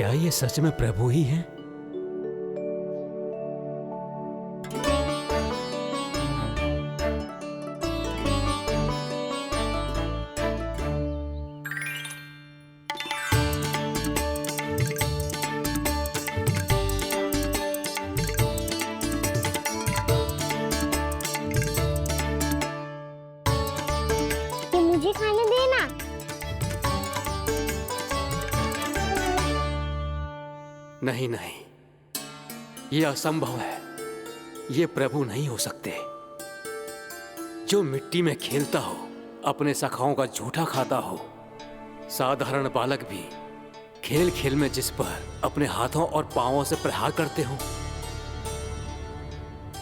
क्या ये सच में प्रभु ही हैं? ये मुझे खाने देना। नहीं नहीं, ये असंभव है। ये प्रभु नहीं हो सकते। जो मिट्टी में खेलता हो, अपने सखाओं का झूठा खाता हो, साधारण बालक भी खेल खेल में जिस पर अपने हाथों और पांवों से प्रहार करते हो,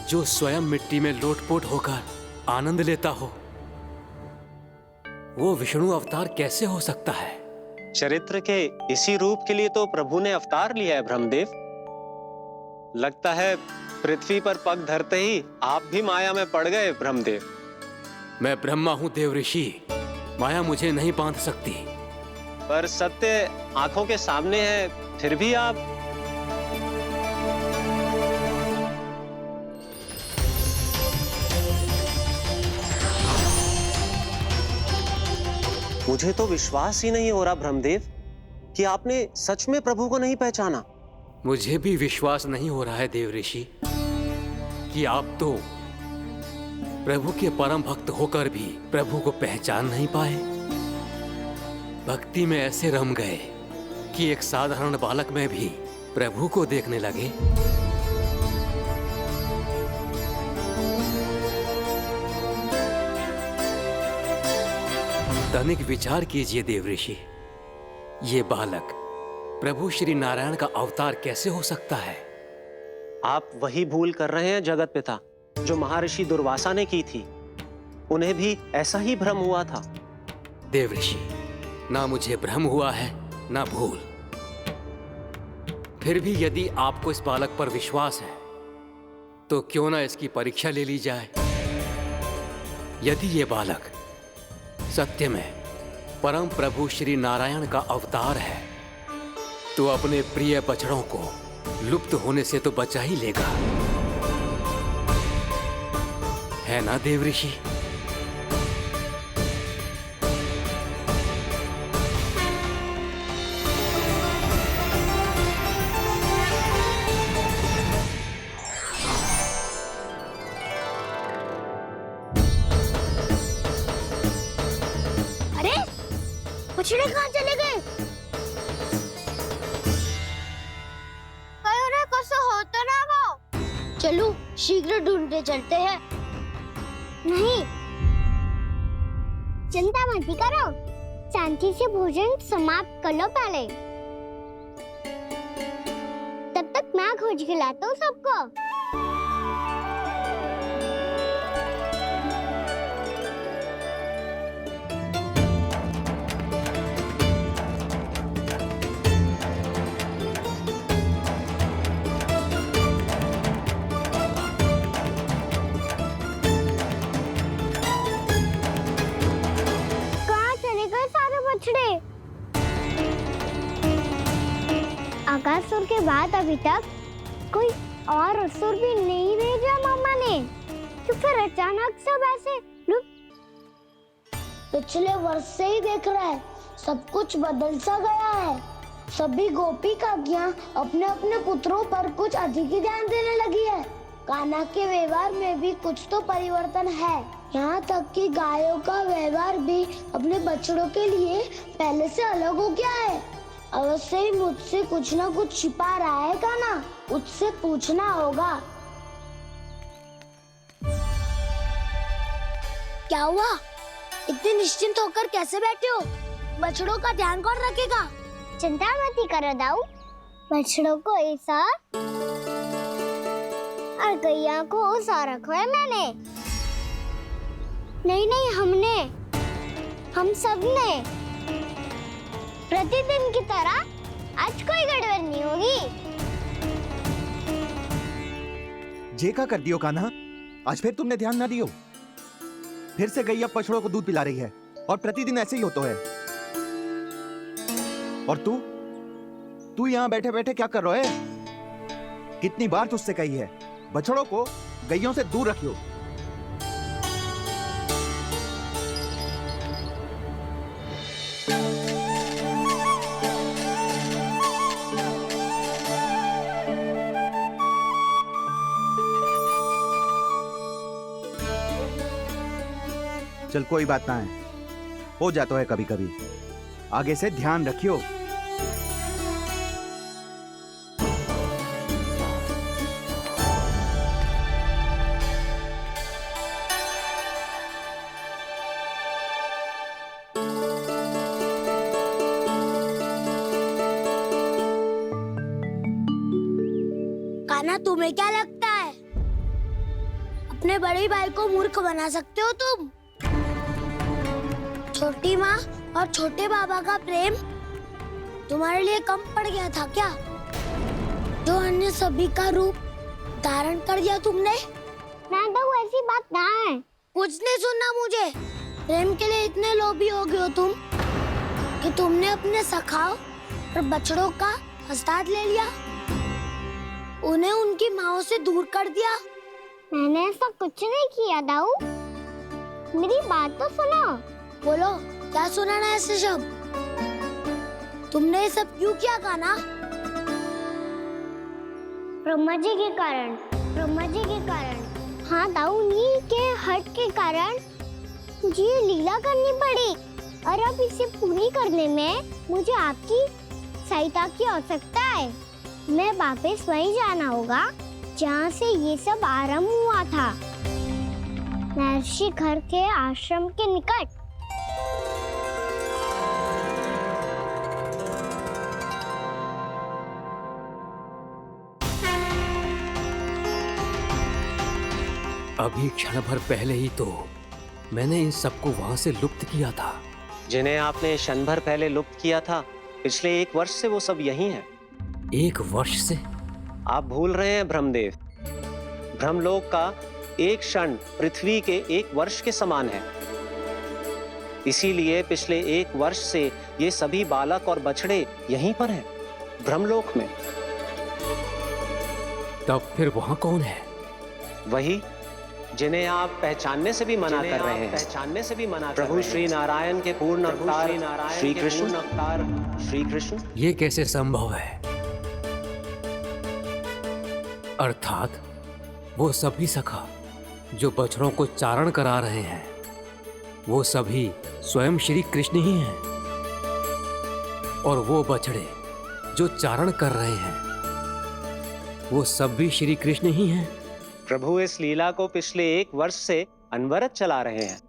जो स्वयं मिट्टी में लोटपोट होकर आनंद लेता हो, वो विष्णु अवतार कैसे हो सकता है? चरित्र के इसी रूप के लिए तो प्रभु ने अवतार लिया है ब्रह्मदेव। लगता है पृथ्वी पर पग धरते ही आप भी माया में पड़ गए ब्रह्मदेव। मैं ब्रह्मा हूं देव ऋषि, माया मुझे नहीं बांध सकती। पर सत्य आंखों के सामने है, फिर भी आप। मुझे तो विश्वास ही नहीं हो रहा ब्रह्मदेव कि आपने सच में प्रभु को नहीं पहचाना। मुझे भी विश्वास नहीं हो रहा है देव ऋषि कि आप तो प्रभु के परम भक्त होकर भी प्रभु को पहचान नहीं पाए। भक्ति में ऐसे रम गए कि एक साधारण बालक में भी प्रभु को देखने लगे। तनिक विचार कीजिए देव ऋषि, ये बालक प्रभु श्री नारायण का अवतार कैसे हो सकता है? आप वही भूल कर रहे हैं जगत पिता, जो महर्षि दुर्वासा ने की थी। उन्हें भी ऐसा ही भ्रम हुआ था। देव ऋषि, ना मुझे भ्रम हुआ है ना भूल। फिर भी यदि आपको इस बालक पर विश्वास है तो क्यों ना इसकी परीक्षा ले ली जाए। यदि ये बालक सत्य में परम प्रभु श्री नारायण का अवतार है तो अपने प्रिय बछड़ों को लुप्त होने से तो बचा ही लेगा, है ना देव ऋषि? अरे बछड़े कहाँ चले गए? हो तो ना वो। चलो शीघ्र ढूंढते चलते हैं। नहीं, चिंता मत करो, शांति से भोजन समाप्त कर लो पहले। तब तक मैं खोज के लाता हूँ सबको। आकासुर के बाद अभी तक कोई और असुर भी नहीं भेजा मम्मा ने, तो फिर अचानक सब ऐसे पिछले वर्ष से ही देख रहा है, सब कुछ बदल सा गया है। सभी गोपी काकियां अपने अपने पुत्रों पर कुछ अधिक ही ध्यान देने लगी है। कान्हा के व्यवहार में भी कुछ तो परिवर्तन है। यहाँ तक कि गायों का व्यवहार भी अपने बछड़ों के लिए पहले से अलग हो गया है। अवश्य ही मुझसे कुछ ना कुछ छिपा रहा है कान्हा, उससे पूछना होगा। क्या हुआ? इतने निश्चिंत होकर कैसे बैठे हो? बछड़ों का ध्यान कौन रखेगा? चिंता मत करो दाऊ, बछड़ों को ऐसा और गैया को ऐसा रखा है मैंने। नहीं, हम सब ने प्रतिदिन की तरह आज कोई गड़बड़ नहीं होगी। जे का कर दियो कान्हा, आज फिर तुमने ध्यान ना दियो। फिर से गैया बछड़ों को दूध पिला रही है और प्रतिदिन ऐसे ही होता है। और तू तू यहाँ बैठे बैठे क्या कर रहा है? कितनी बार तुझसे कही है, बछड़ों को गैयों से दूर रखियो। चल कोई बात ना है, हो जाता है कभी कभी, आगे से ध्यान रखियो। कान्हा, तुम्हें क्या लगता है अपने बड़े भाई को मूर्ख बना सकते हो तुम? छोटी माँ और छोटे बाबा का प्रेम तुम्हारे लिए कम पड़ गया था क्या, जो अन्य सभी का रूप धारण कर दिया तुमने? ना तो ऐसी बात ना है। कुछ नहीं सुनना मुझे। प्रेम के लिए इतने लोभी हो गए हो तुम कि तुमने अपने सखाओ और बछड़ों का हस्ताक्षर ले लिया, उन्हें उनकी माँओं से दूर कर दिया। मैंने ऐसा कुछ नहीं किया दाऊ, मेरी बात तो सुनो। बोलो, क्या सुनाना है ऐसे शब्द? तुमने ये सब क्यों किया कान्हा? ब्रह्मा जी के कारण। ब्रह्मा जी के कारण? हाँ दाऊ, उन्हीं के हट के कारण मुझे ये लीला करनी पड़ी, और अब इसे पूरी करने में मुझे आपकी सहायता की आवश्यकता है। मैं वापस वहीं जाना होगा जहाँ से ये सब आरंभ हुआ था, महर्षि घर के आश्रम के निकट। अभी क्षण भर पहले ही तो मैंने इन सबको वहां से लुप्त किया था। जिन्हें आपने क्षण भर पहले लुप्त किया था, पिछले 1 वर्ष से वो सब यहीं हैं। 1 वर्ष से? आप भूल रहे हैं ब्रह्मदेव, ब्रह्मलोक का एक क्षण पृथ्वी के 1 वर्ष के समान है। इसीलिए पिछले 1 वर्ष से ये सभी बालक और बछड़े यहीं पर हैं, ब्रह्मलोक में। तब फिर वहां कौन है? वही जिन्हें आप पहचानने से भी मना कर रहे हैं। पहचानने से भी मना, प्रभु श्री नारायण के पूर्ण अवतार श्री कृष्ण। श्री कृष्ण। ये कैसे संभव है? अर्थात वो सभी सखा जो बछड़ों को चारण करा रहे हैं, वो सभी स्वयं श्री कृष्ण ही हैं, और वो बछड़े जो चारण कर रहे हैं, वो सब भी श्री कृष्ण ही हैं। प्रभु इस लीला को पिछले 1 वर्ष से अनवरत चला रहे हैं।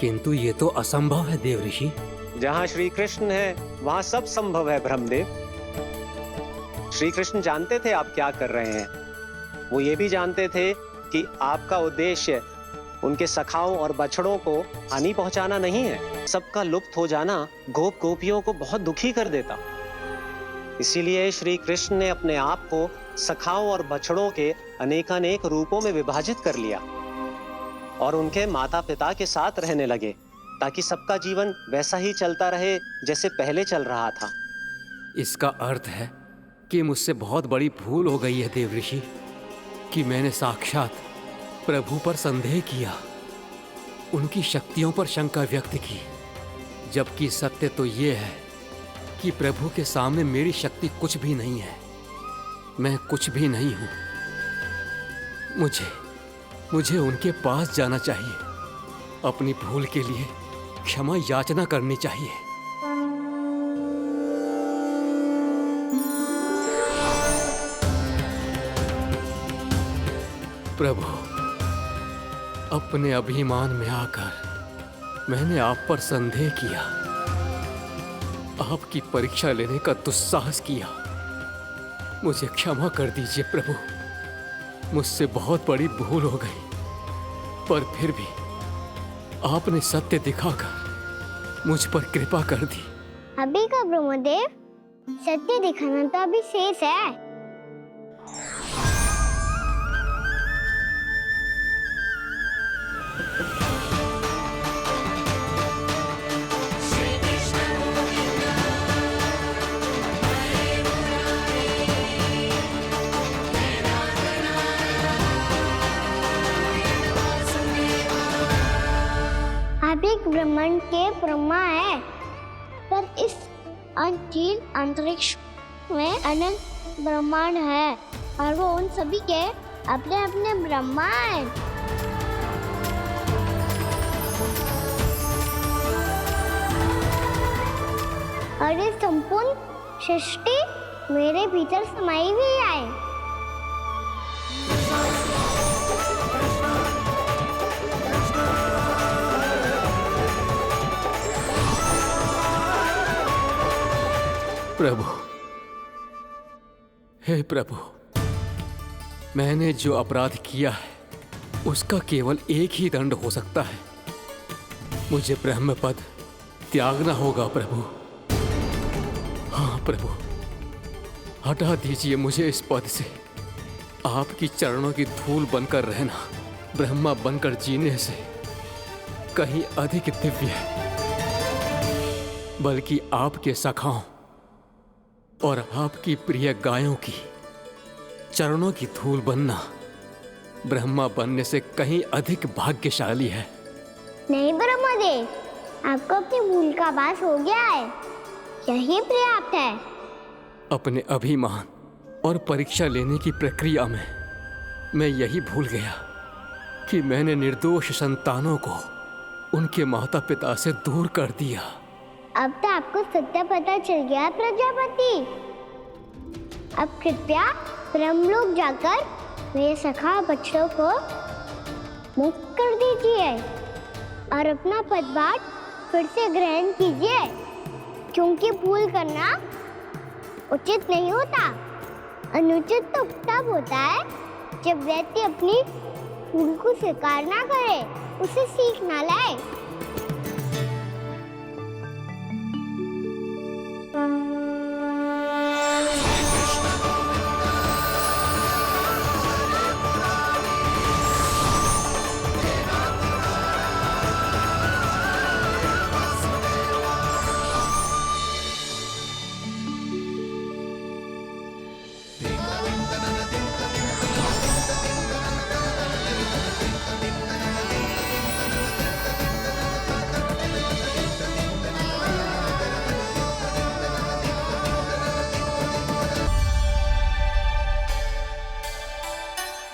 किंतु ये तो असंभव है देव ऋषि। जहाँ श्री कृष्ण है वहाँ सब संभव है ब्रह्मदेव। श्री कृष्ण जानते थे आप क्या कर रहे हैं। वो ये भी जानते थे कि आपका उद्देश्य उनके सखाओं और बछड़ों को हानि पहुंचाना नहीं है। सबका लुप्त हो जाना गोप गोपियों को बहुत दुखी कर देता। इसीलिए श्री कृष्ण ने अपने आप को सखाओं और बछड़ों के अनेकानेक रूपों में विभाजित कर लिया और उनके माता पिता के साथ रहने लगे, ताकि सबका जीवन वैसा ही चलता रहे जैसे पहले चल रहा था। इसका अर्थ है कि मुझसे बहुत बड़ी भूल हो गई है देव ऋषि, कि मैंने साक्षात प्रभु पर संदेह किया, उनकी शक्तियों पर शंका व्यक्त की, जबकि सत्य तो ये है कि प्रभु के सामने मेरी शक्ति कुछ भी नहीं है। मैं कुछ भी नहीं हूं। मुझे उनके पास जाना चाहिए, अपनी भूल के लिए क्षमा याचना करनी चाहिए। प्रभु, अपने अभिमान में आकर मैंने आप पर संदेह किया, आपकी परीक्षा लेने का दुस्साहस किया। मुझे क्षमा कर दीजिए प्रभु, मुझसे बहुत बड़ी भूल हो गई, पर फिर भी आपने सत्य दिखाकर मुझ पर कृपा कर दी। अभी का ब्रह्मदेव, सत्य दिखाना तो अभी शेष है। अंतिम अंतरिक्ष में अनंत ब्रह्मांड है और वो उन सभी के अपने अपने ब्रह्मा हैं। और ये संपूर्ण सृष्टि मेरे भीतर समाई हुई है। प्रभु, हे प्रभु, मैंने जो अपराध किया है उसका केवल एक ही दंड हो सकता है। मुझे ब्रह्म पद त्यागना होगा प्रभु। हाँ प्रभु, हटा दीजिए मुझे इस पद से। आपकी चरणों की धूल बनकर रहना ब्रह्मा बनकर जीने से कहीं अधिक दिव्य है। बल्कि आपके सखाओं और आपकी प्रिय गायों की चरणों की धूल बनना ब्रह्मा बनने से कहीं अधिक भाग्यशाली है। नहीं ब्रह्मदेव, आपको अपनी भूल का आभास हो गया है, यही पर्याप्त है। अपने अभिमान और परीक्षा लेने की प्रक्रिया में मैं यही भूल गया कि मैंने निर्दोष संतानों को उनके माता पिता से दूर कर दिया। अब तो आपको सत्य पता चल गया प्रजापति। अब कृपया ब्रह्मलोक जाकर मेरे सखा बच्चों को मुक्त कर दीजिए और अपना पदभार फिर से ग्रहण कीजिए, क्योंकि भूल करना उचित नहीं होता। अनुचित तो तब होता है जब व्यक्ति अपनी भूल को स्वीकार ना करे, उसे सीख ना लाए।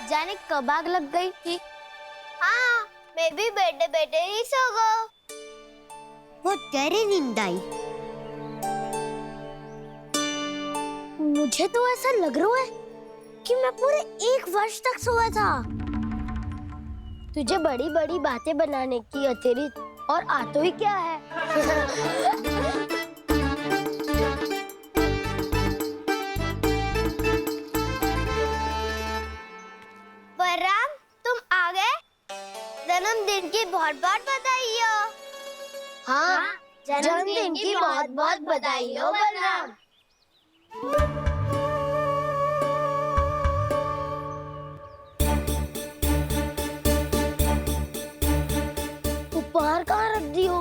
जाने कब आग लग गई थी। हाँ, मैं भी बैठे बैठे ही सो गया। बहुत गहरी नींद आई। मुझे तो ऐसा लग रहा है कि मैं पूरे 1 वर्ष तक सोया था। तुझे बड़ी बड़ी बातें बनाने की अतिरिक्त और आता ही क्या है? बलराम, तुम आ गए? जन्मदिन की बहुत बहुत बधाई हो। हाँ, जन्मदिन की बहुत बहुत बधाई हो बलराम। उपहार कहाँ रख दी हो?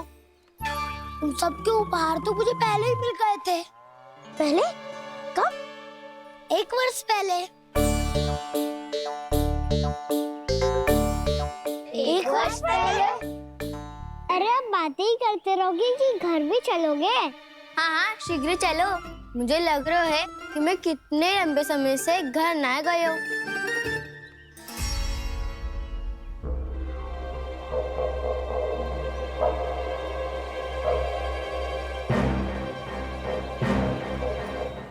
उन सबके उपहार तो मुझे पहले ही मिल गए थे। पहले? कब? 1 वर्ष पहले। 1 वर्ष पहले? अरे अब बातें ही करते रहोगे कि घर भी चलोगे? हाँ हाँ, शीघ्र चलो। मुझे लग रहा है कि मैं कितने लंबे समय से घर ना गया हूँ।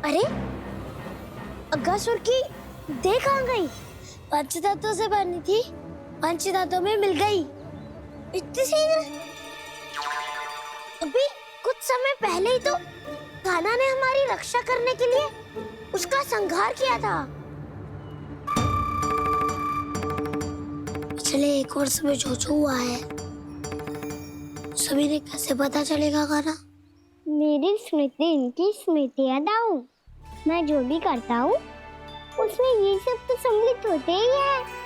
अरे अगासुर की देह कहाँ गई? पंचतत्वों से बनी थी, पंचतत्वों में मिल गई। इतनी शीघ्र? अभी कुछ समय पहले ही तो कान्हा ने हमारी रक्षा करने के लिए उसका संहार किया था। पिछले 1 वर्ष में जो जो हुआ है सभी ने कैसे पता चलेगा कान्हा? मेरी स्मृति इनकी स्मृति यादाऊं। मैं जो भी करता हूँ उसमें ये सब तो सम्मिलित होते ही है।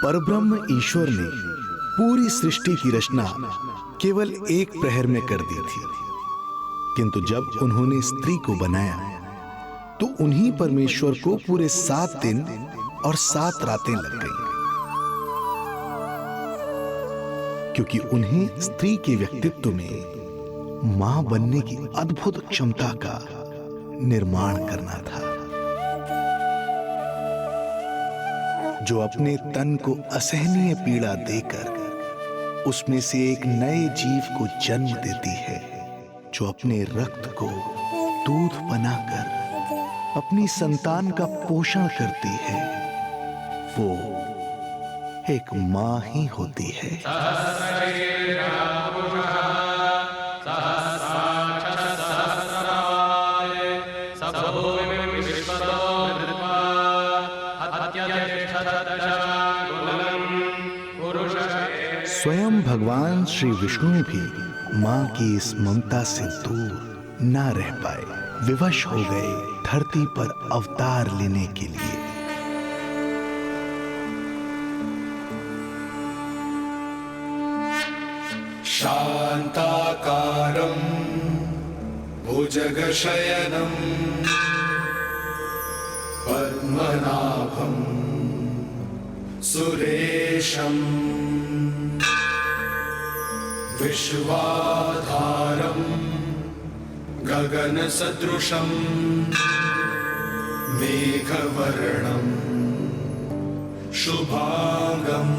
परब्रह्म ईश्वर ने पूरी सृष्टि की रचना केवल एक प्रहर में कर दी थी, किंतु जब उन्होंने स्त्री को बनाया तो उन्हीं परमेश्वर को पूरे 7 दिन और 7 रातें लग गईं, क्योंकि उन्हें स्त्री के व्यक्तित्व में मां बनने की अद्भुत क्षमता का निर्माण करना था, जो अपने तन को असहनीय पीड़ा देकर उसमें से एक नए जीव को जन्म देती है, जो अपने रक्त को दूध बनाकर अपनी संतान का पोषण करती है। वो एक मां ही होती है। स्वयं भगवान श्री विष्णु भी मां की इस ममता से दूर ना रह पाए, विवश हो गए धरती पर अवतार लेने के लिए। शांताकारं भुजगशयनं पद्मनाभं सुरेशं विश्वाधारं गगनसदृशं मेघवर्णं शुभांगं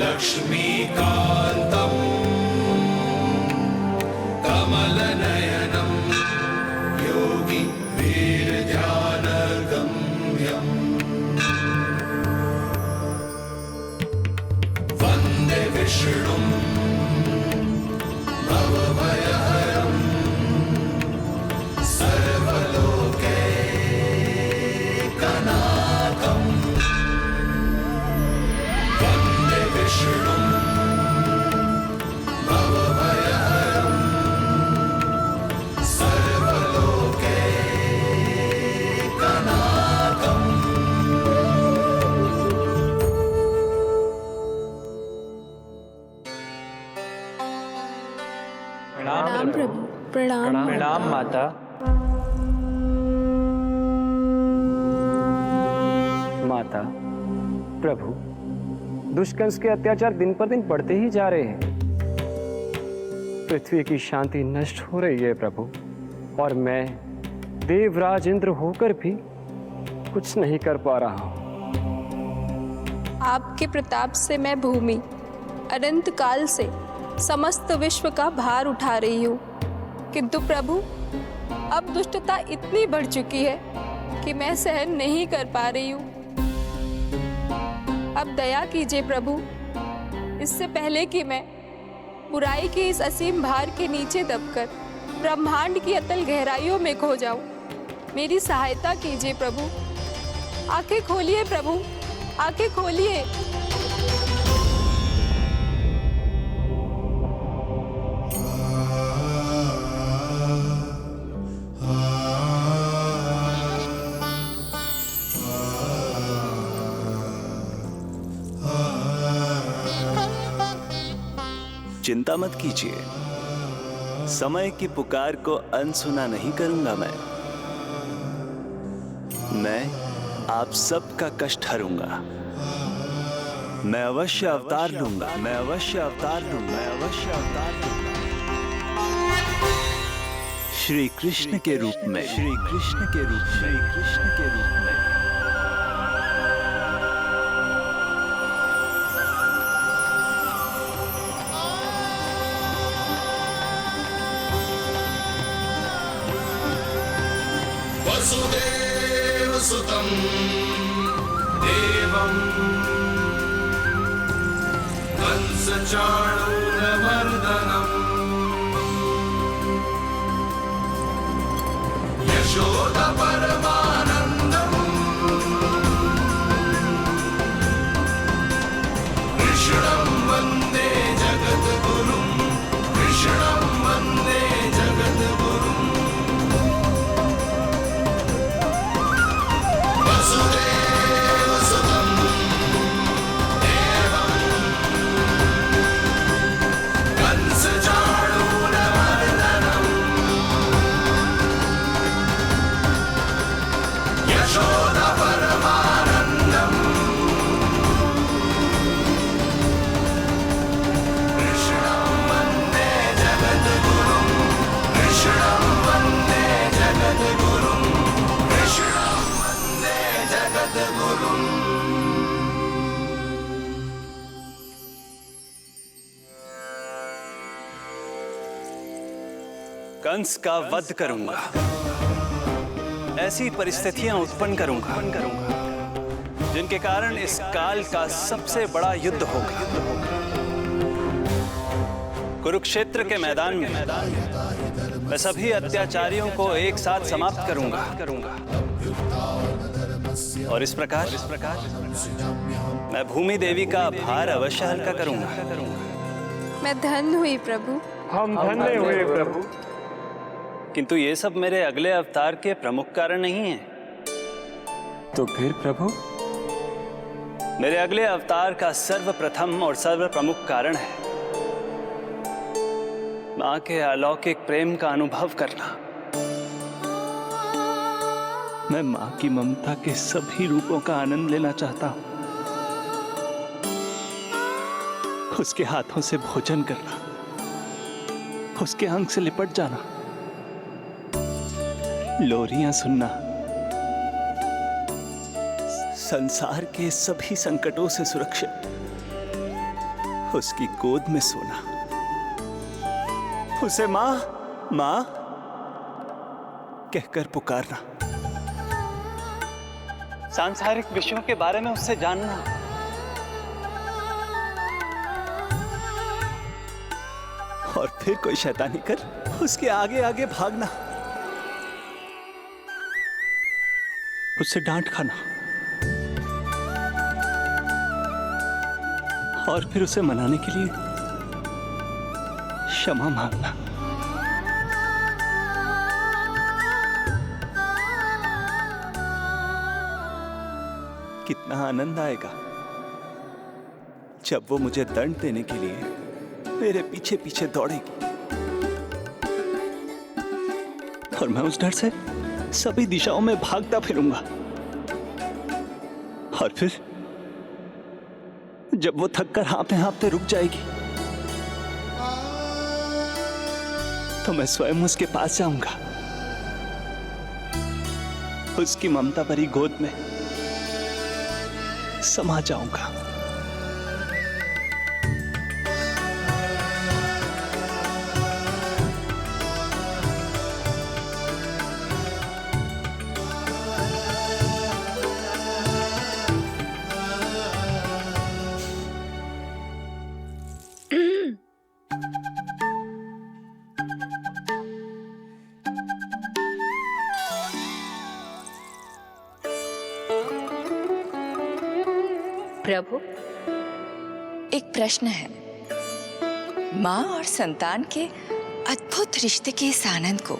लक्ष्मीकान्तं कमलनयनं योगी वीरध्यानगम्यं वन्दे विष्णुं भवभयहरं सर्वलोकैकनाथं वन्दे विष्णुं भवभयहरं सर्वलोकैकनाथम्। प्रणाम प्रभु। प्रणाम प्रणाम माता। माता, प्रभु, दुष्कंस के अत्याचार दिन पर दिन बढ़ते ही जा रहे हैं। पृथ्वी की शांति नष्ट हो रही है प्रभु, और मैं देवराज इंद्र होकर भी कुछ नहीं कर पा रहा हूँ। आपके प्रताप से मैं भूमि अनंत काल से समस्त विश्व का भार उठा रही हूँ, किंतु प्रभु अब दुष्टता इतनी बढ़ चुकी है कि मैं सहन नहीं कर पा रही हूँ। अब दया कीजिए प्रभु, इससे पहले कि मैं बुराई के इस असीम भार के नीचे दबकर ब्रह्मांड की अतल गहराइयों में खो जाऊं। मेरी सहायता कीजिए प्रभु। आंखें खोलिए प्रभु, आंखें खोलिए। चिंता मत कीजिए, समय की पुकार को अनसुना नहीं करूंगा। मैं आप सबका कष्ट हरूंगा। मैं अवश्य अवतार लूंगा, मैं अवश्य अवतार लूंगा, मैं अवश्य अवतार लूंगा। श्री कृष्ण के रूप में, श्री कृष्ण के रूप में, श्री कृष्ण के रूप में। वसुदेवसुतं देवं कंसचाणूरमर्दनम् यशोदपरमानन्दम् कृष्णं वन्दे जगद्गुरुं, कृष्णं वन्दे जगद्गुरुम्। वसुदेव कंस का वध करूंगा। ऐसी परिस्थितियां उत्पन्न करूंगा जिनके कारण इस काल का सबसे बड़ा युद्ध होगा। कुरुक्षेत्र के मैदान में मैं सभी अत्याचारियों को एक साथ समाप्त करूंगा और इस प्रकार मैं भूमि देवी का भार अवश्य हल्का करूंगा। मैं धन्य हुई प्रभु। हम धन्य हुए प्रभु। किंतु ये सब मेरे अगले अवतार के प्रमुख कारण नहीं है। तो फिर प्रभु? मेरे अगले अवतार का सर्वप्रथम और सर्व प्रमुख कारण है मां के अलौकिक प्रेम का अनुभव करना। मैं मां की ममता के सभी रूपों का आनंद लेना चाहता हूं। उसके हाथों से भोजन करना, उसके अंग से लिपट जाना, लोरियां सुनना, संसार के सभी संकटों से सुरक्षित उसकी गोद में सोना, उसे मां मां कहकर पुकारना, सांसारिक विषयों के बारे में उससे जानना, और फिर कोई शैतानी कर उसके आगे आगे भागना, उससे डांट खाना और फिर उसे मनाने के लिए क्षमा मांगना। कितना आनंद आएगा जब वो मुझे दंड देने के लिए मेरे पीछे पीछे दौड़ेगी और मैं उस डर से सभी दिशाओं में भागता फिरूंगा। और फिर जब वो थक कर हाँफते हाँफते रुक जाएगी तो मैं स्वयं उसके पास जाऊंगा, उसकी ममता भरी गोद में समा जाऊंगा। प्रभु, एक प्रश्न है। माँ और संतान के अद्भुत रिश्ते के इस आनंद को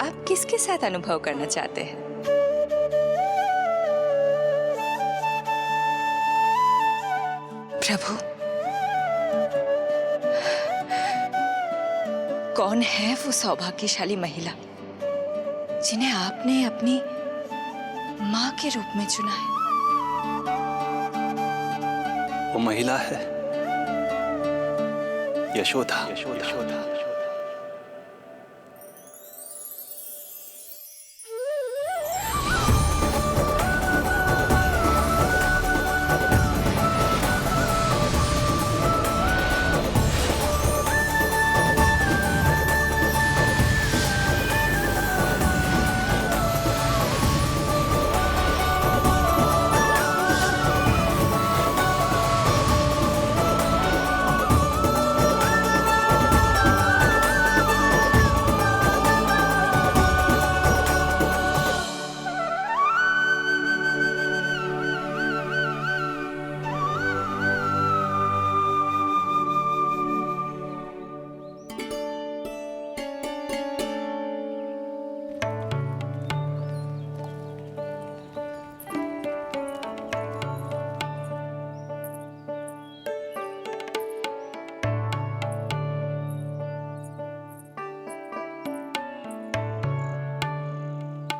आप किसके साथ अनुभव करना चाहते हैं? प्रभु, कौन है वो सौभाग्यशाली महिला जिन्हें आपने अपनी माँ के रूप में चुना है? वो महिला है यशोदा।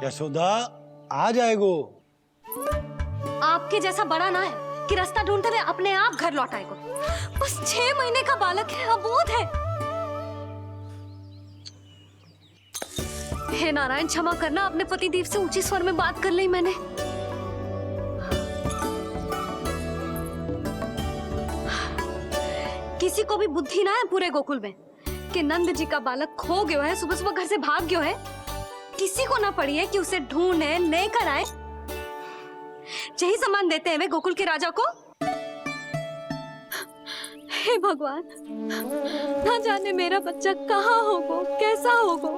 यशोदा आ जाएगो। आपके जैसा बड़ा ना है कि रास्ता ढूंढते हुए अपने आप घर लौट आएगो। बस 6 महीने का बालक है, अबोध है। हे नारायण, क्षमा करना, अपने पति देव से ऊंची स्वर में बात कर ली मैंने। किसी को भी बुद्धि ना है पूरे गोकुल में के नंद जी का बालक खो गयो है, सुबह सुबह घर से भाग गयो है। किसी को ना पड़ी है कि उसे ढूंढे लेकर आए। यही सम्मान देते हैं वे गोकुल के राजा को। हे भगवान, ना जाने मेरा बच्चा कहाँ होगो, कैसा होगो।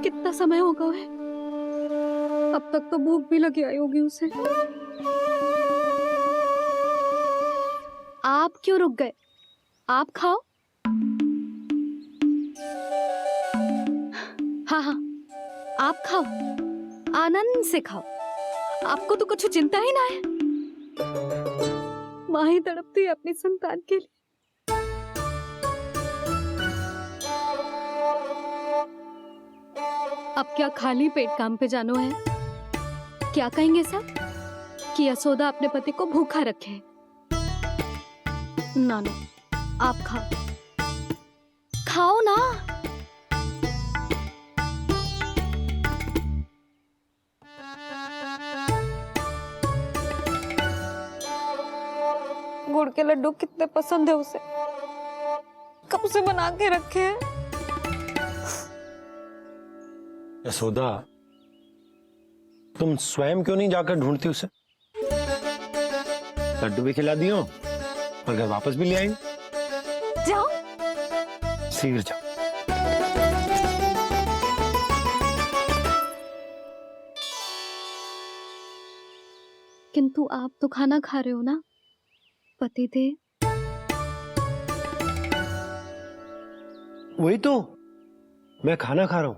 कितना समय हो गया है, अब तक तो भूख भी लगी आई होगी उसे। आप क्यों रुक गए? आप खाओ। हाँ हाँ, आप खाओ, आनंद से खाओ। आपको तो कुछ चिंता ही ना है। माँ ही तड़पती है अपनी संतान के लिए। अब क्या खाली पेट काम पे जानो है? क्या कहेंगे सब कि यशोदा अपने पति को भूखा रखे? ना ना, आप खाओ, खाओ ना। गुड़ के लड्डू कितने पसंद है उसे, कब से बना के रखे हैं। यशोदा, तुम स्वयं क्यों नहीं जाकर ढूंढती उसे? लड्डू भी खिला दियो और घर वापस भी ले आएंगे। जाओ, शीघ्र जाओ। किंतु आप तो खाना खा रहे हो ना पतिदेव। वही तो, मैं खाना खा रहा हूं,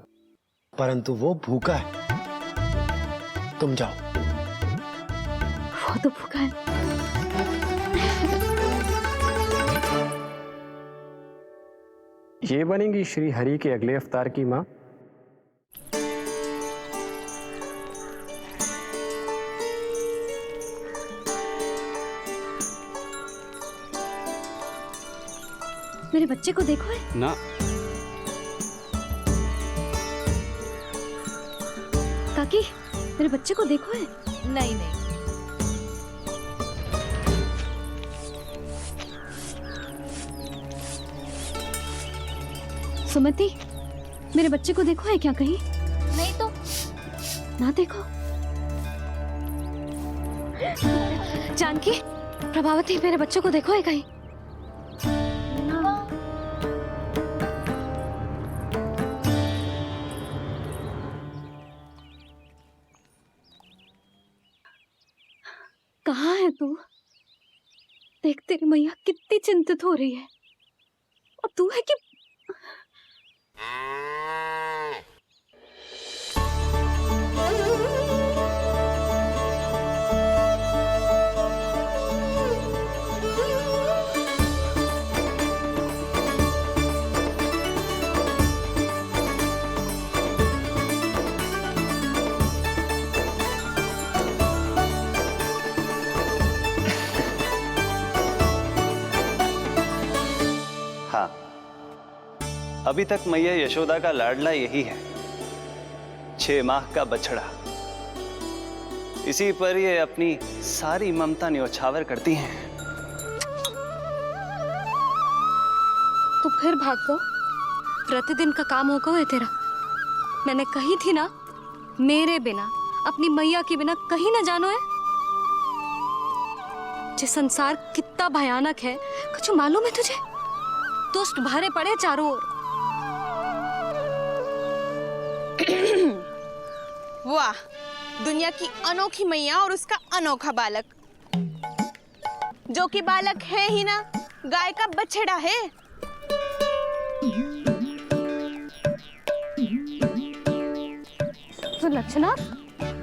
परंतु वो भूखा है। तुम जाओ। वो तो भूखा है। ये बनेगी श्री हरि के अगले अवतार की माँ। मेरे बच्चे को देखो है ना। काकी, मेरे बच्चे को देखो है। नहीं नहीं, सुमति, मेरे बच्चे को देखो है क्या कहीं? नहीं तो। ना देखो। जानकी, प्रभावती, मेरे बच्चे को देखो है कहीं? कहाँ है तू? देख, तेरी मैया कितनी चिंतित हो रही है, और तू है कि हाँ, अभी तक मैया यशोदा का लाडला यही है, 6 माह का बछड़ा। इसी पर ये अपनी सारी ममता न्योछावर करती हैं। तो फिर भाग गो। प्रतिदिन का काम हो गया है तेरा। मैंने कही थी ना, मेरे बिना, अपनी मैया के बिना कहीं ना जानो है। ये संसार कितना भयानक है, कुछ मालूम है तुझे? दुष्ट भरे पड़े चारों ओर। वाह, दुनिया की अनोखी मैया और उसका अनोखा बालक, जो कि बालक है ही ना, गाय का बछड़ा है। तो लक्षणा,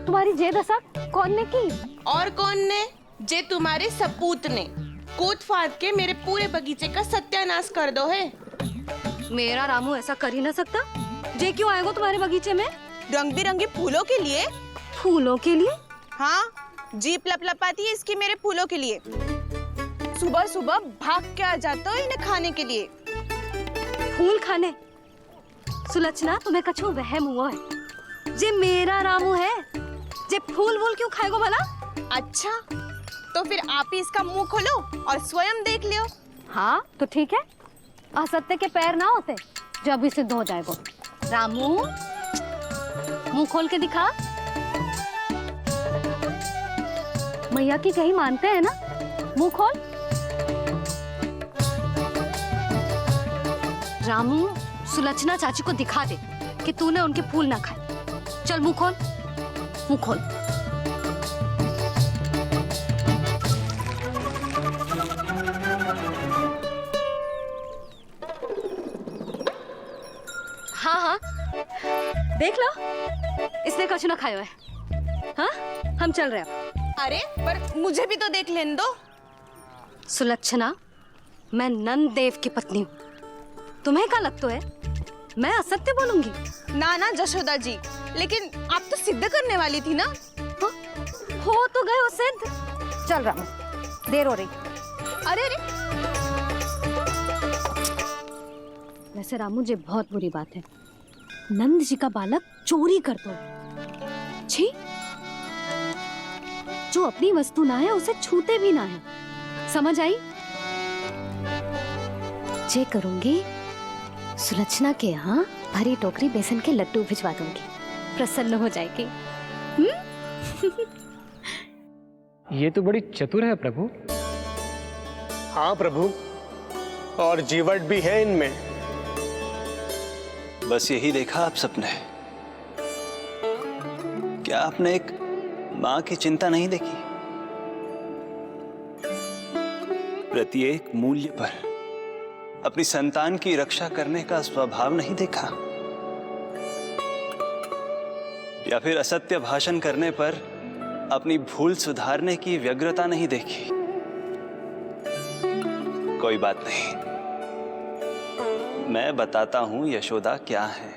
तुम्हारी जे दशा कौन ने की? और कौन ने? जे तुम्हारे सपूत ने कूद फाड़ के मेरे पूरे बगीचे का सत्यानाश कर दो है। मेरा रामू ऐसा कर ही ना सकता। जे क्यों आएगा तुम्हारे बगीचे में? रंग बिरंगे फूलों के लिए। फूलों के लिए? हाँ, जीप लपलपाती है इसकी मेरे फूलों के लिए। सुबह सुबह भाग के आ जाता हो इन्हें खाने के लिए। फूल खाने? सुलक्षणा, तुम्हें कछु वहम हुआ है। जे मेरा रामू है, जे फूल वूल क्यों खाएगो भला? अच्छा, तो फिर आप ही इसका मुंह खोलो और स्वयं देख लियो। हाँ तो ठीक है, असत्य के पैर ना होते जो अभी सिद्ध हो जाए वो। रामू मुंह खोल के दिखा। मैया की कहीं मानते हैं ना, मुंह खोल। रामू सुलक्षणा चाची को दिखा दे कि तूने उनके फूल ना खाए। चल मुंह खोल, मुंह खोल। हाँ हाँ देख लो, इसने कुछ ना खाया है। हाँ हम चल रहे हैं। अरे पर मुझे भी तो देख लेने दो। सुलक्षणा, मैं नंद देव की पत्नी हूँ, तुम्हें क्या लगता है मैं असत्य बोलूंगी? ना ना जशोदा जी, लेकिन आप तो सिद्ध करने वाली थी ना। हो तो गए हो सिद्ध। चल रामू, देर हो रही। अरे अरे वैसे रामू जी बहुत बुरी बात है, नंद जी का बालक चोरी कर दो। छी, जो अपनी वस्तु ना है उसे छूते भी ना है, समझ आई? जे करूंगी सुलक्षणा के यहाँ भरी टोकरी बेसन के लड्डू भिजवा दूंगी, प्रसन्न हो जाएगी। ये तो बड़ी चतुर है प्रभु। हाँ प्रभु, और जीवट भी है इनमें। बस यही देखा आप सबने? क्या आपने एक मां की चिंता नहीं देखी? प्रत्येक मूल्य पर अपनी संतान की रक्षा करने का स्वभाव नहीं देखा? या फिर असत्य भाषण करने पर अपनी भूल सुधारने की व्यग्रता नहीं देखी? कोई बात नहीं, मैं बताता हूं यशोदा क्या है।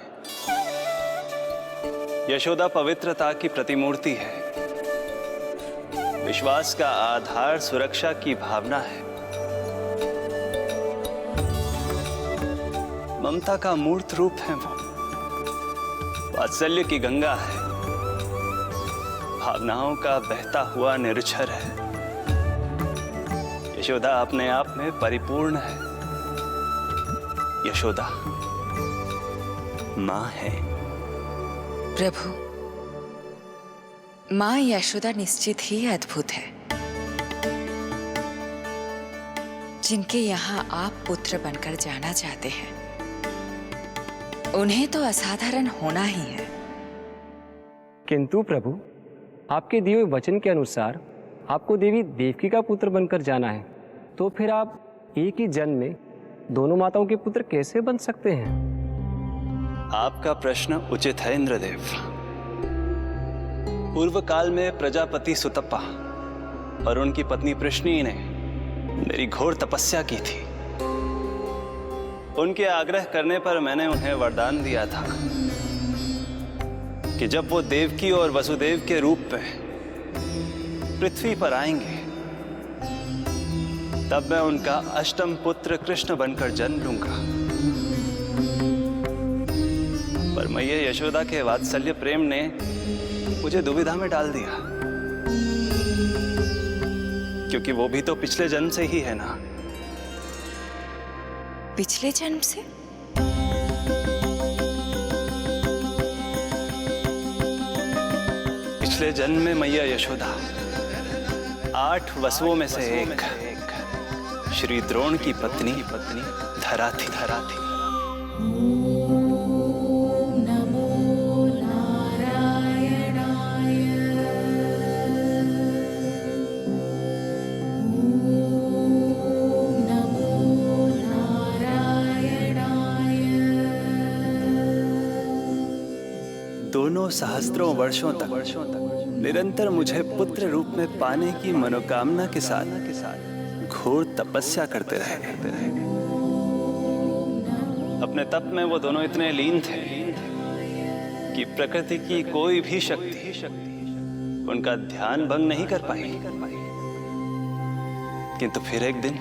यशोदा पवित्रता की प्रतिमूर्ति है, विश्वास का आधार सुरक्षा की भावना है, ममता का मूर्त रूप है वो, वात्सल्य की गंगा है, भावनाओं का बहता हुआ निर्झर है। यशोदा अपने आप में परिपूर्ण है। यशोदा मां है। प्रभु, मां यशोदा निश्चित ही अद्भुत है। जिनके यहाँ आप पुत्र बनकर जाना चाहते हैं, उन्हें तो असाधारण होना ही है। किंतु प्रभु, आपके दिए हुए वचन के अनुसार आपको देवी देवकी का पुत्र बनकर जाना है, तो फिर आप एक ही जन्म में दोनों माताओं के पुत्र कैसे बन सकते हैं? आपका प्रश्न उचित है इंद्रदेव। पूर्व काल में प्रजापति सुतप्पा और उनकी पत्नी प्रश्नी ने मेरी घोर तपस्या की थी। उनके आग्रह करने पर मैंने उन्हें वरदान दिया था कि जब वो देवकी और वसुदेव के रूप में पृथ्वी पर आएंगे, तब मैं उनका अष्टम पुत्र कृष्ण बनकर जन्म लूंगा। पर मैया यशोदा के वात्सल्य प्रेम ने मुझे दुविधा में डाल दिया, क्योंकि वो भी तो पिछले जन्म से ही है ना। पिछले जन्म से? पिछले जन्म में मैया यशोदा 8 वसुओं में से एक श्री द्रोण की पत्नी धरा थी। दोनों सहस्त्रों वर्षों तक निरंतर मुझे पुत्र रूप में पाने की मनोकामना के साथ घोर तपस्या करते रहे। अपने तप में वो दोनों इतने लीन थे कि प्रकृति की कोई भी शक्ति उनका ध्यान भंग नहीं कर पाई। किंतु फिर एक दिन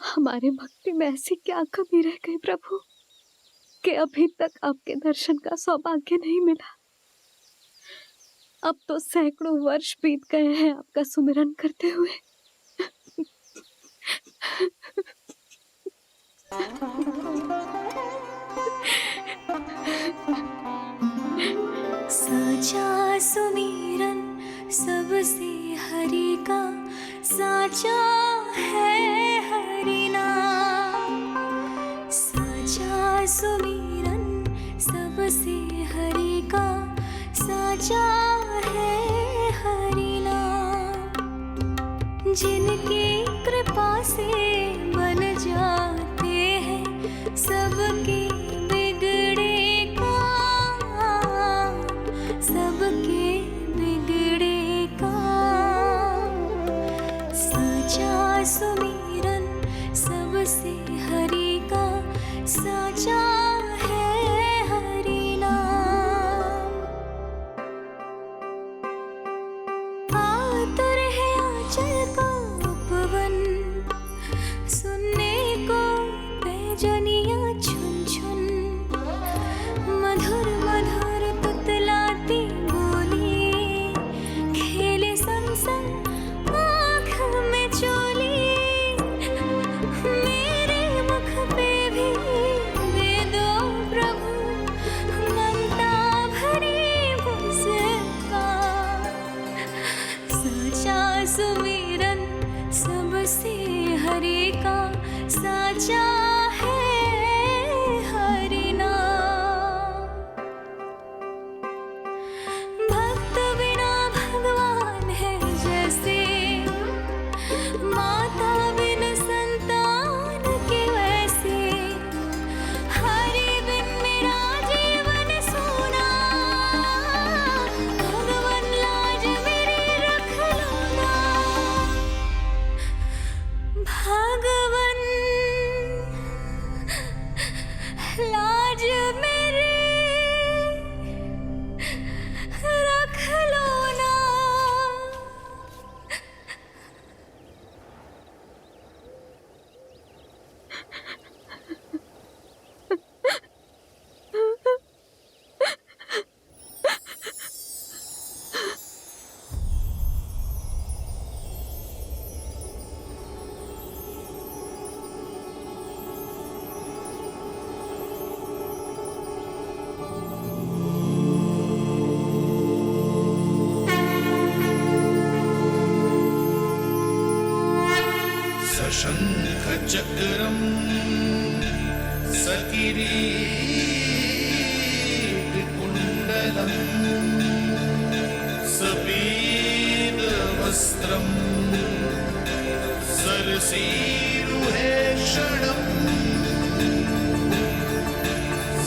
हमारे भक्ति में ऐसी क्या कमी रह गई प्रभु कि अभी तक आपके दर्शन का सौभाग्य नहीं मिला। अब तो सैकड़ों वर्ष बीत गए हैं आपका सुमिरन करते हुए। साचा सुमिरन सबसे हरि का, साचा है हरि नाम। साचा सुमिरन सबसे हरि का, साचा है हरि नाम। जिनकी कृपा से बन जाते हैं सबके बिगड़े काम, सबके बिगड़े काम। साचा सुमिरन सबसे हरि का, साचा है हरि नाम। आतुर है आंचल का उपवन, सुनने को पैजनियां छुन छुन। मधुर मधुर तुतलाती बोली, खेले संग संग आँख में चोली। मेरे मुख पे भी दे दो प्रभु ममता भरी मुस्कान। साचा सुमिरन सबसे हरि का, साचा है हरि नाम। भक्त बिना भगवान है जैसे, माता बिन संतान के वैसे। हरि बिन मेरा जीवन सूना, भगवान लाज मेरी रख लो ना। भगवान लाज मेरी रख लो ना। सशंख चक्रम सकिरीट कुंडलम सपीत वस्त्रम सरसीरुहेक्षणम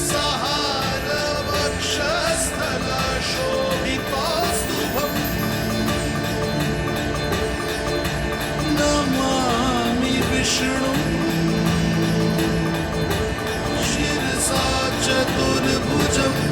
सहार वक्षस्थल शोभितौस्तुभम नमामि विष्णु शिरसा चतुर्भुजम्।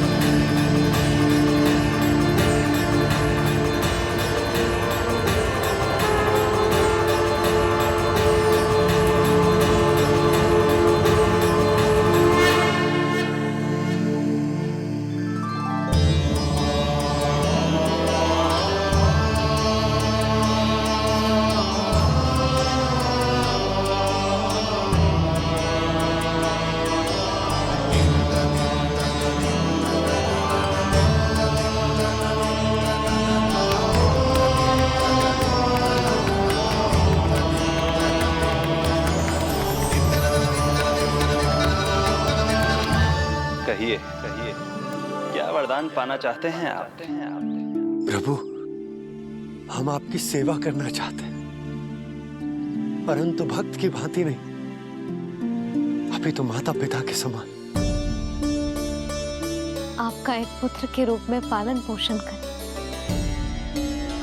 कहिए कहिए, क्या वरदान पाना चाहते हैं आप? प्रभु, हम आपकी सेवा करना चाहते हैं, परंतु भक्त की भांति नहीं, अभी तो माता पिता के समान। आपका एक पुत्र के रूप में पालन पोषण करें।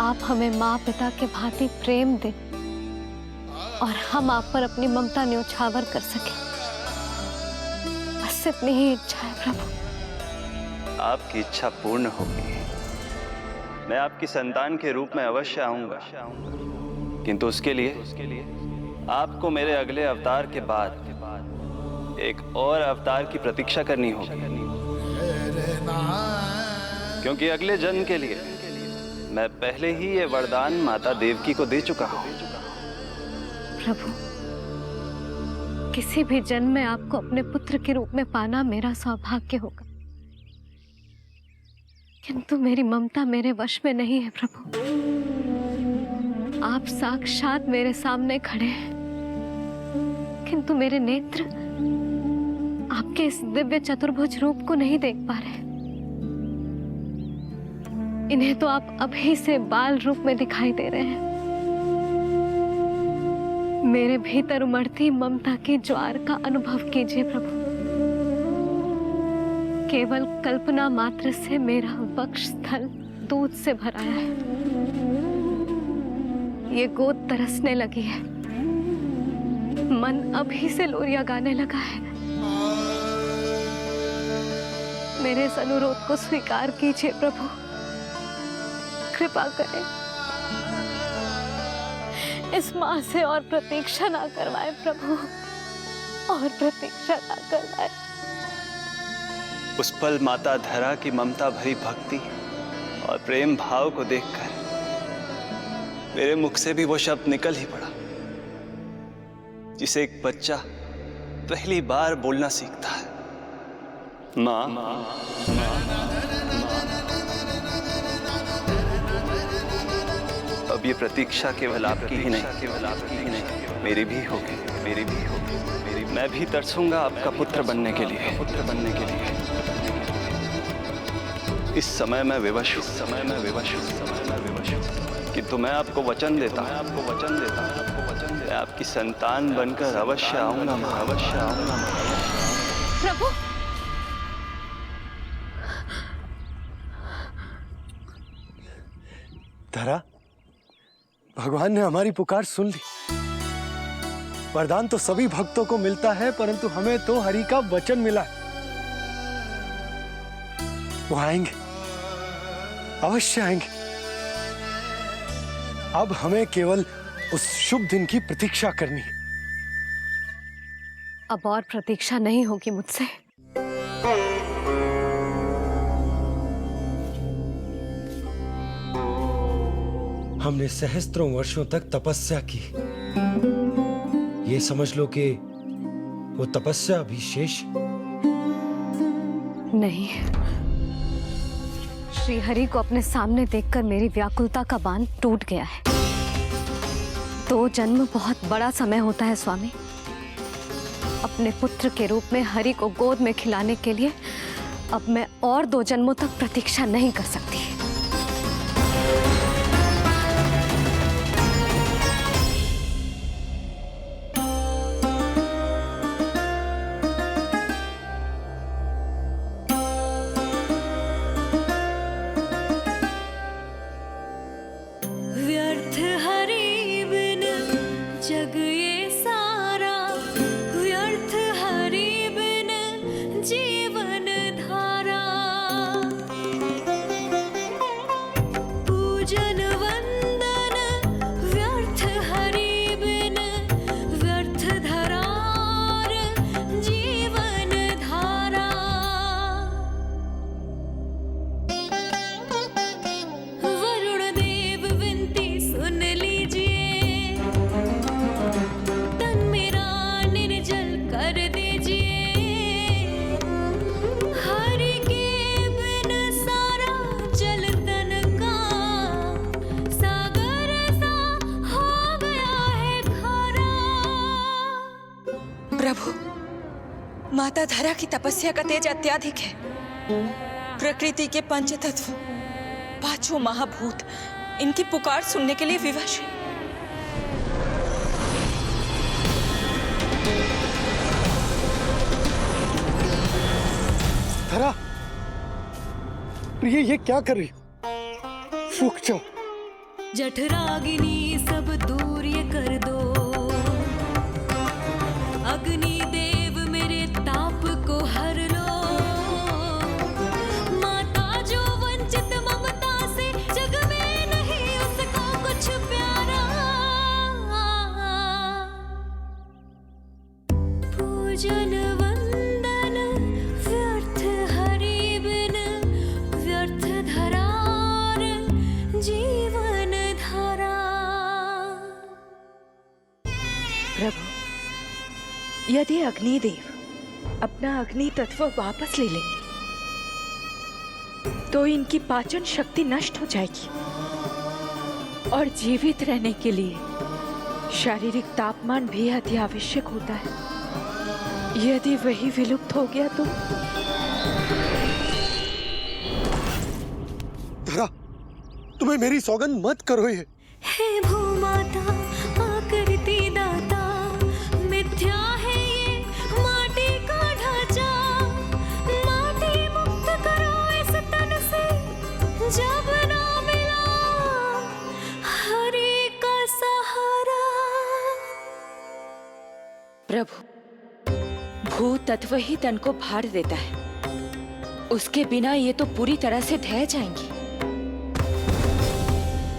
आप हमें माँ पिता के भांति प्रेम दें और हम आप पर अपनी ममता न्योछावर कर सकें। बस इतनी ही इच्छा है प्रभु। आपकी इच्छा पूर्ण होगी। मैं आपकी संतान के रूप में अवश्य आऊंगा, किंतु उसके लिए आपको मेरे अगले अवतार के बाद एक और अवतार की प्रतीक्षा करनी होगी, क्योंकि अगले जन्म के लिए मैं पहले ही ये वरदान माता देवकी को दे चुका हूं। प्रभु, किसी भी जन्म में आपको अपने पुत्र के रूप में पाना मेरा सौभाग्य होगा, किंतु मेरी ममता मेरे वश में नहीं है। प्रभु, आप साक्षात मेरे सामने खड़े हैं, किंतु मेरे नेत्र आपके इस दिव्य चतुर्भुज रूप को नहीं देख पा रहे। इन्हें तो आप अभी से बाल रूप में दिखाई दे रहे हैं। मेरे भीतर उमड़ती ममता की ज्वार का अनुभव कीजिए प्रभु। केवल कल्पना मात्र से मेरा वक्ष स्थल दूध से भराया है। ये गोद तरसने लगी है, मन अभी से लोरिया गाने लगा है। मेरे इस अनुरोध को स्वीकार कीजिए प्रभु, कृपा करें। इस माँ से और प्रतीक्षा ना करवाए प्रभु, और प्रतीक्षा ना करवाए। उस पल माता धरा की ममता भरी भक्ति और प्रेम भाव को देखकर मेरे मुख से भी वो शब्द निकल ही पड़ा जिसे एक बच्चा पहली बार बोलना सीखता है, माँ। अब ये प्रतीक्षा केवल आपकी ही नहीं, मेरी भी होगी, मेरी भी होगी। मैं भी तरसूंगा आपका पुत्र बनने के लिए, इस समय मैं विवश हूँ, किंतु मैं आपको वचन देता हूँ, मैं आपकी संतान बनकर अवश्य आऊंगा, अवश्य आऊंगा। प्रभु, धरा, भगवान ने हमारी पुकार सुन ली। वरदान तो सभी भक्तों को मिलता है, परंतु हमें तो हरि का वचन मिला है। वो आएंगे, अवश्य आएंगे। अब हमें केवल उस शुभ दिन की प्रतीक्षा करनी है। अब और प्रतीक्षा नहीं होगी मुझसे। हमने सहस्त्रों वर्षों तक तपस्या की, ये समझ लो कि वो तपस्या अभी शेष नहीं। श्री हरि को अपने सामने देखकर मेरी व्याकुलता का बांध टूट गया है। 2 जन्म बहुत बड़ा समय होता है स्वामी। अपने पुत्र के रूप में हरि को गोद में खिलाने के लिए अब मैं और 2 जन्मों तक प्रतीक्षा नहीं कर सकती। व्यर्थ हरि बिन जग ये सारा, व्यर्थ हरि बिन जीवन धारा। पूजन वंदन व्यर्थ हरि बिन, व्यर्थ धरार जीवन धारा। वरुण देव विनती सुन लीजिए, तन मेरा निर्जल कर दीजिए। हरि के बिन सारा जल तन का सागर सा हो गया है खारा। प्रभु, माता धरा की तपस्या का तेज अत्याधिक है। प्रकृति के पंचतत्व, 5 महाभूत इनकी पुकार सुनने के लिए विवश है। धरा, प्रिय, ये क्या कर रही हो? रुक जाओ। जठराग्नि सब दूर ये कर दो, अग्नि देव मेरे ताप को हर लो। यदि अग्निदेव अपना अग्नि तत्व वापस ले लेंगे तो इनकी पाचन शक्ति नष्ट हो जाएगी और जीवित रहने के लिए शारीरिक तापमान भी अति आवश्यक होता है। यदि वही विलुप्त हो गया तो धरा, तुम्हें मेरी सौगंध मत करो ये। हे भूमाता आकृति दाता, मिथ्या है ये माटी का ढांचा, माटी मुक्त करो इस तन से, जब ना मिला हरि का सहारा। प्रभु, भू तत्व ही तन को भार देता है, उसके बिना ये तो पूरी तरह से ढह जाएंगी।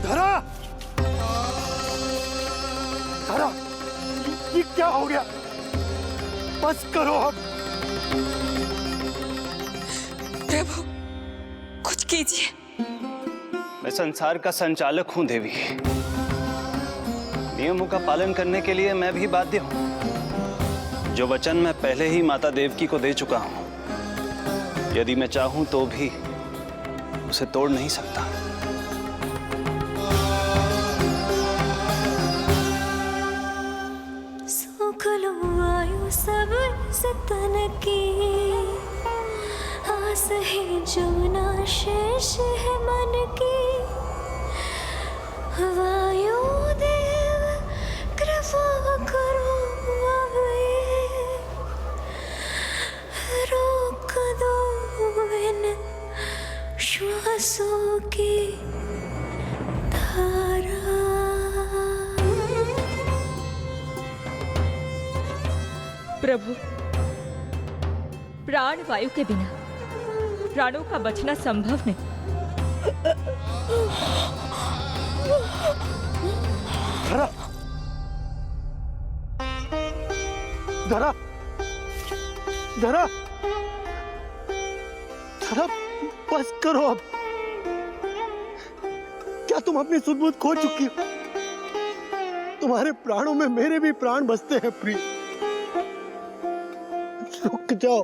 धरा, धरा, ये क्या हो गया? बस करो अब। प्रभु, कुछ कीजिए। मैं संसार का संचालक हूं देवी। नियमों का पालन करने के लिए मैं भी बाध्य हूं। जो वचन मैं पहले ही माता देवकी को दे चुका हूं, यदि मैं चाहूं तो भी उसे तोड़ नहीं सकता। सुख लो आयु सब इस तन की, आस है जो ना शेष है मन की। वायु देव कृपा करो अब ये, रोक दो इन श्वासों की धारा। प्रभु, प्राण वायु के बिना प्राणों का बचना संभव नहीं। धरा, धरा, धरा, धरा, बस करो अब। क्या तुम अपनी सुध-बुध खो चुकी हो? तुम्हारे प्राणों में मेरे भी प्राण बसते हैं प्रिय। रुक जाओ।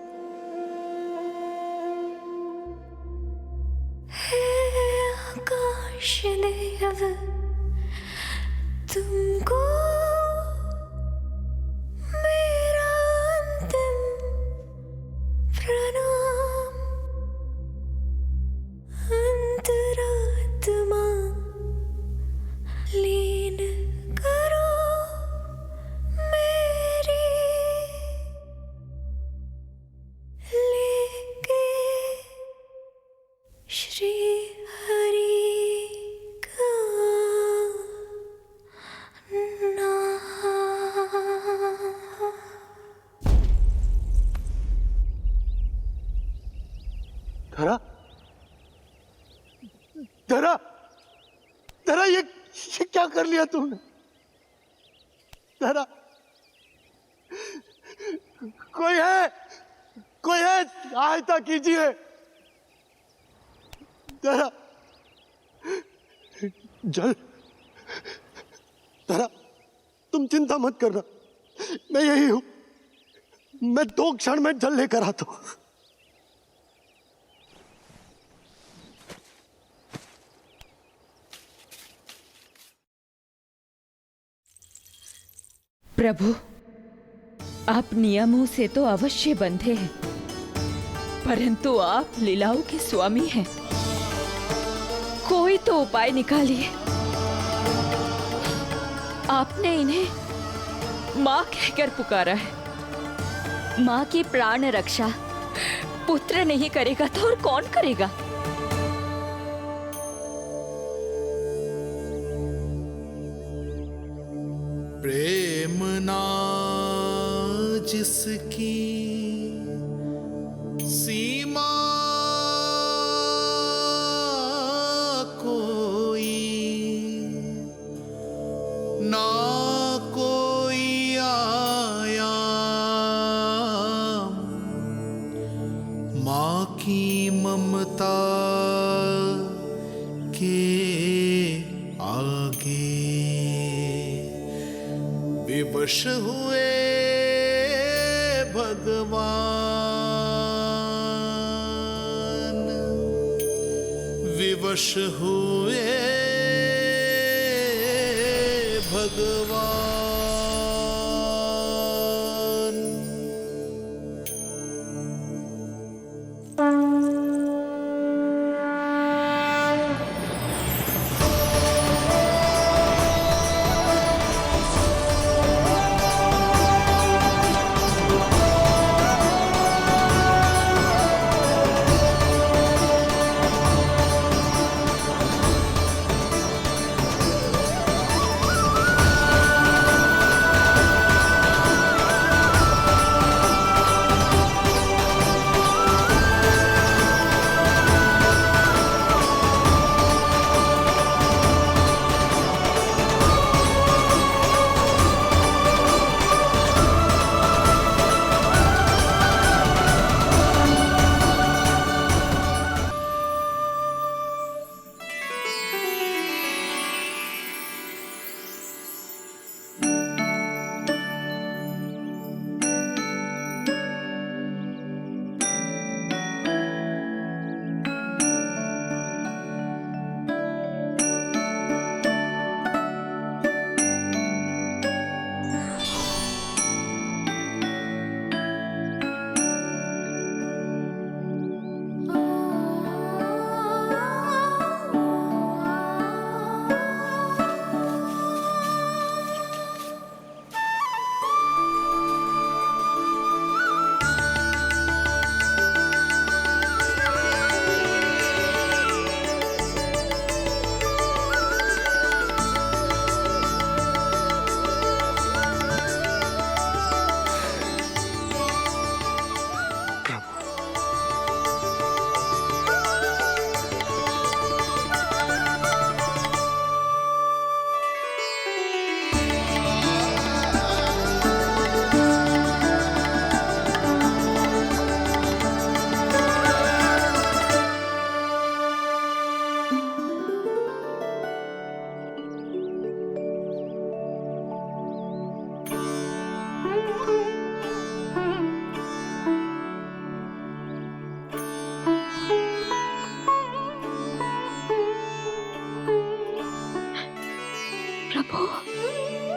हे आकाश देव, तुमको मेरा अंतिम प्रणाम। अंतरात्मा लीन करो मेरी, लेके श्री हरि का नाम। धरा, धरा, धरा, ये क्या कर लिया तुमने? धरा, कोई है? कोई है? सहायता कीजिए। धरा, जल। धरा, तुम चिंता मत करना, मैं यही हूं। मैं 2 क्षण में जल लेकर आता हूं। प्रभु, आप नियमों से तो अवश्य बंधे हैं, परंतु आप लीलाओं के स्वामी हैं। कोई तो उपाय निकालिए। आपने इन्हें माँ कहकर पुकारा है। माँ की प्राण रक्षा पुत्र नहीं करेगा तो और कौन करेगा? प्रेम ना जिसकी सीमा कोई, ना कोई आयाम, माँ की ममता के आगे विवश हुए भगवान विवश हुए भगवान।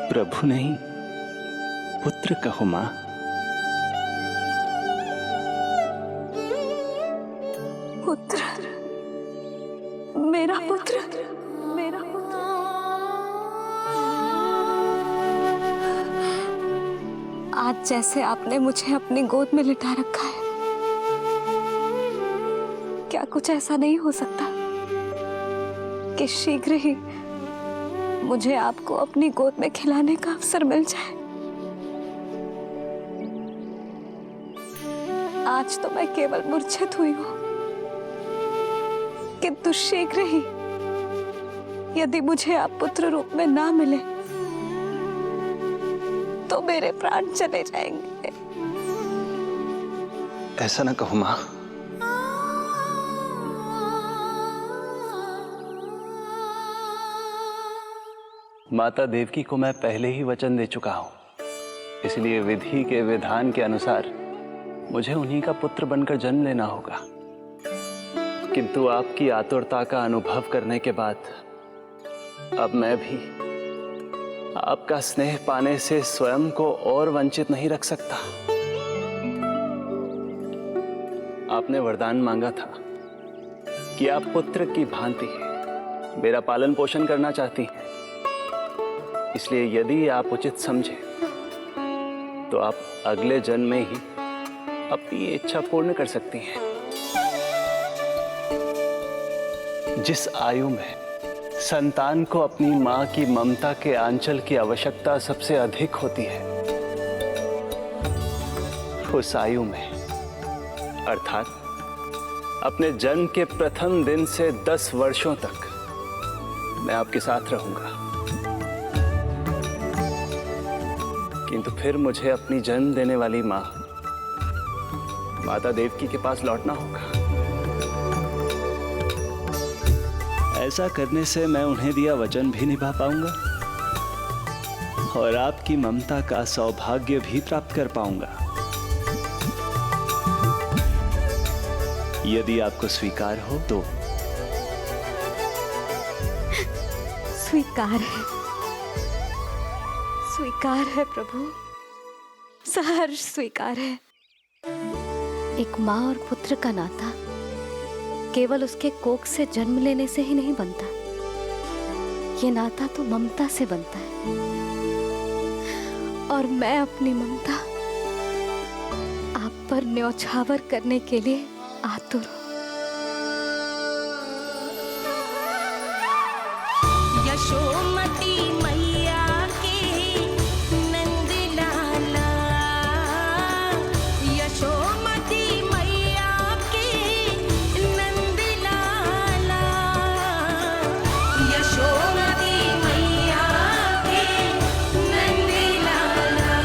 प्रभु नहीं, पुत्र कहो मां। पुत्र, मेरा पुत्र, मेरा पुत्र। आज जैसे आपने मुझे अपनी गोद में लिटा रखा है, क्या कुछ ऐसा नहीं हो सकता कि शीघ्र ही मुझे आपको अपनी गोद में खिलाने का अवसर मिल जाए? आज तो मैं केवल मूर्छित हुई हूं, किंतु शीघ्र ही यदि मुझे आप पुत्र रूप में ना मिले तो मेरे प्राण चले जाएंगे। ऐसा ना कहो मां। माता देवकी को मैं पहले ही वचन दे चुका हूं, इसलिए विधि के विधान के अनुसार मुझे उन्हीं का पुत्र बनकर जन्म लेना होगा। किंतु आपकी आतुरता का अनुभव करने के बाद अब मैं भी आपका स्नेह पाने से स्वयं को और वंचित नहीं रख सकता। आपने वरदान मांगा था कि आप पुत्र की भांति मेरा पालन पोषण करना चाहती हैं, इसलिए यदि आप उचित समझे तो आप अगले जन्म में ही अपनी इच्छा पूर्ण कर सकती हैं। जिस आयु में संतान को अपनी मां की ममता के आंचल की आवश्यकता सबसे अधिक होती है, उस आयु में अर्थात अपने जन्म के प्रथम दिन से 10 वर्षों तक मैं आपके साथ रहूंगा। किंतु फिर मुझे अपनी जन्म देने वाली मां माता देवकी के पास लौटना होगा। ऐसा करने से मैं उन्हें दिया वचन भी निभा पाऊंगा और आपकी ममता का सौभाग्य भी प्राप्त कर पाऊंगा। यदि आपको स्वीकार हो तो। स्वीकार है, स्वीकार है प्रभु, सहर्ष स्वीकार है। एक माँ और पुत्र का नाता केवल उसके कोख से जन्म लेने से ही नहीं बनता, ये नाता तो ममता से बनता है, और मैं अपनी ममता आप पर न्यौछावर करने के लिए आतुर हूं। यशोमती मैया के नंद लाला, यशोमती मैया के नंद लाला, यशोमती मैया के नंद लाला,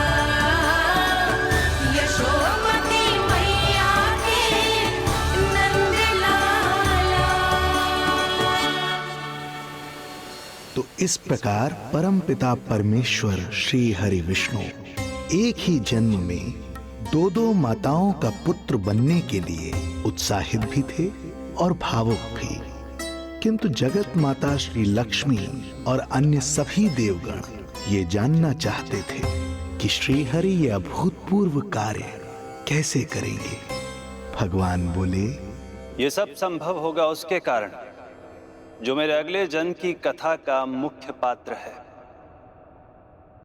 यशोमती मैया के नंद लाला। तो इस प्रकार परमपिता परमेश्वर श्री हरि विष्णु एक ही जन्म में दो दो माताओं का पुत्र बनने के लिए उत्साहित भी थे और भावुक भी। किंतु जगत माता श्री लक्ष्मी और अन्य सभी देवगण ये जानना चाहते थे कि श्री हरि ये अभूतपूर्व कार्य कैसे करेंगे। भगवान बोले, ये सब संभव होगा उसके कारण जो मेरे अगले जन्म की कथा का मुख्य पात्र है।